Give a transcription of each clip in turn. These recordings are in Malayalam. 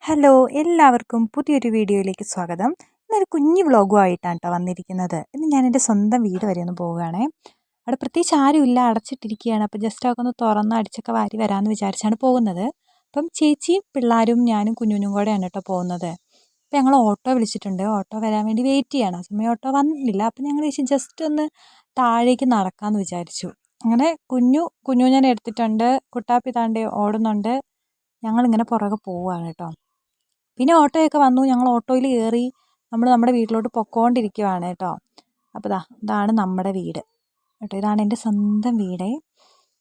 ഹലോ എല്ലാവർക്കും പുതിയൊരു വീഡിയോയിലേക്ക് സ്വാഗതം. ഇന്നൊരു കുഞ്ഞു വ്ളോഗുമായിട്ടാണ് കേട്ടോ വന്നിരിക്കുന്നത്. ഇന്ന് ഞാൻ എൻ്റെ സ്വന്തം വീട് വരെ ഒന്ന് പോവുകയാണേ. അവിടെ പ്രത്യേകിച്ച് ആരുമില്ല, അടച്ചിട്ടിരിക്കുകയാണ്. അപ്പോൾ ജസ്റ്റ് ഒക്കെ ഒന്ന് തുറന്ന് അടിച്ചൊക്കെ വാരി വരാമെന്ന് വിചാരിച്ചാണ് പോകുന്നത്. അപ്പം ചേച്ചിയും പിള്ളേരും ഞാനും കുഞ്ഞുനും കൂടെയാണ് കേട്ടോ പോകുന്നത്. അപ്പോൾ ഞങ്ങൾ ഓട്ടോ വിളിച്ചിട്ടുണ്ട്. ഓട്ടോ വരാൻ വേണ്ടി വെയിറ്റ് ചെയ്യണം. ആ സമയം ഓട്ടോ വന്നില്ല. അപ്പോൾ ഞങ്ങൾ ജസ്റ്റ് ഒന്ന് താഴേക്ക് നടക്കാമെന്ന് വിചാരിച്ചു. അങ്ങനെ കുഞ്ഞു ഞാൻ എടുത്തിട്ടുണ്ട്. കുട്ടാപ്പി താണ്ടി ഓടുന്നുണ്ട്. ഞങ്ങളിങ്ങനെ പുറകെ പോവുകയാണ് കേട്ടോ. പിന്നെ ഓട്ടോയൊക്കെ വന്നു. ഞങ്ങൾ ഓട്ടോയിൽ കയറി നമ്മൾ നമ്മുടെ വീട്ടിലോട്ട് പൊക്കോണ്ടിരിക്കുവാണ് കേട്ടോ. അപ്പോൾ ഇതാണ് നമ്മുടെ വീട് കേട്ടോ. ഇതാണ് എൻ്റെ സ്വന്തം വീടേ.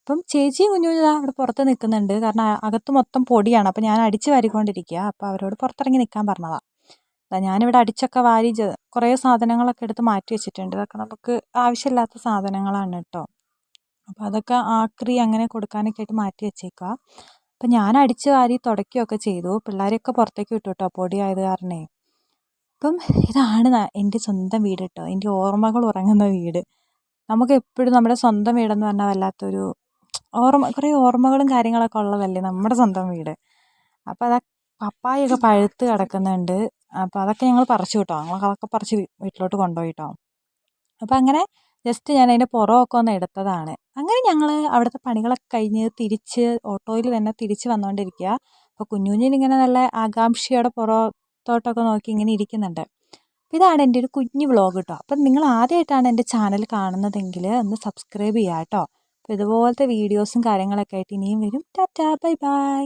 അപ്പം ചേച്ചിയും കുഞ്ഞും അവിടെ പുറത്ത് നിൽക്കുന്നുണ്ട്. കാരണം അകത്ത് മൊത്തം പൊടിയാണ്. അപ്പോൾ ഞാൻ അടിച്ച് വാരിക്കൊണ്ടിരിക്കുക. അപ്പോൾ അവരോട് പുറത്തിറങ്ങി നിൽക്കാൻ പറഞ്ഞതാണ്. ഞാനിവിടെ അടിച്ചൊക്കെ വാരി കുറേ സാധനങ്ങളൊക്കെ എടുത്ത് മാറ്റി വെച്ചിട്ടുണ്ട്. ഇതൊക്കെ നമുക്ക് ആവശ്യമില്ലാത്ത സാധനങ്ങളാണ് കേട്ടോ. അപ്പോൾ അതൊക്കെ ആക്രി അങ്ങനെ കൊടുക്കാനൊക്കെ ആയിട്ട് മാറ്റി വെച്ചേക്കുക. അപ്പം ഞാൻ അടിച്ച് വാരി തുടയ്ക്കുകയൊക്കെ ചെയ്തു. പിള്ളേരെയൊക്കെ പുറത്തേക്ക് വിട്ടു കേട്ടോ, പൊടിയായത് കാരണേ. അപ്പം ഇതാണ് എൻ്റെ സ്വന്തം വീട് കേട്ടോ. എൻ്റെ ഓർമ്മകൾ ഉറങ്ങുന്ന വീട്. നമുക്ക് എപ്പോഴും നമ്മുടെ സ്വന്തം വീടെന്ന് പറഞ്ഞാൽ വല്ലാത്തൊരു കുറേ ഓർമ്മകളും കാര്യങ്ങളൊക്കെ ഉള്ളതല്ലേ നമ്മുടെ സ്വന്തം വീട്. അപ്പോൾ പപ്പായൊക്കെ പഴുത്ത് കിടക്കുന്നുണ്ട്. അപ്പോൾ അതൊക്കെ ഞങ്ങൾ പറിച്ചു കേട്ടോ. അതൊക്കെ പറിച്ച് വീട്ടിലോട്ട് കൊണ്ടുപോയി കേട്ടോ. അപ്പോൾ അങ്ങനെ ജസ്റ്റ് ഞാൻ അതിൻ്റെ പുറമൊക്കെ ഒന്ന് എടുത്തതാണ്. അങ്ങനെ ഞങ്ങൾ അവിടുത്തെ പണികളൊക്കെ കഴിഞ്ഞ് തിരിച്ച് ഓട്ടോയിൽ തന്നെ തിരിച്ച് വന്നുകൊണ്ടിരിക്കുക. അപ്പോൾ കുഞ്ഞിനിങ്ങനെ നല്ല ആകാംക്ഷയോടെ പുറത്തോട്ടൊക്കെ നോക്കി ഇങ്ങനെ ഇരിക്കുന്നുണ്ട്. അപ്പോൾ ഇതാണ് എൻ്റെ ഒരു കുഞ്ഞു വ്ളോഗ് കേട്ടോ. അപ്പം നിങ്ങൾ ആദ്യമായിട്ടാണ് എൻ്റെ ചാനൽ കാണുന്നതെങ്കിൽ ഒന്ന് സബ്സ്ക്രൈബ് ചെയ്യുക കേട്ടോ. അപ്പോൾ ഇതുപോലത്തെ വീഡിയോസും കാര്യങ്ങളൊക്കെ ആയിട്ട് ഇനിയും വരും. Tata, bye bye.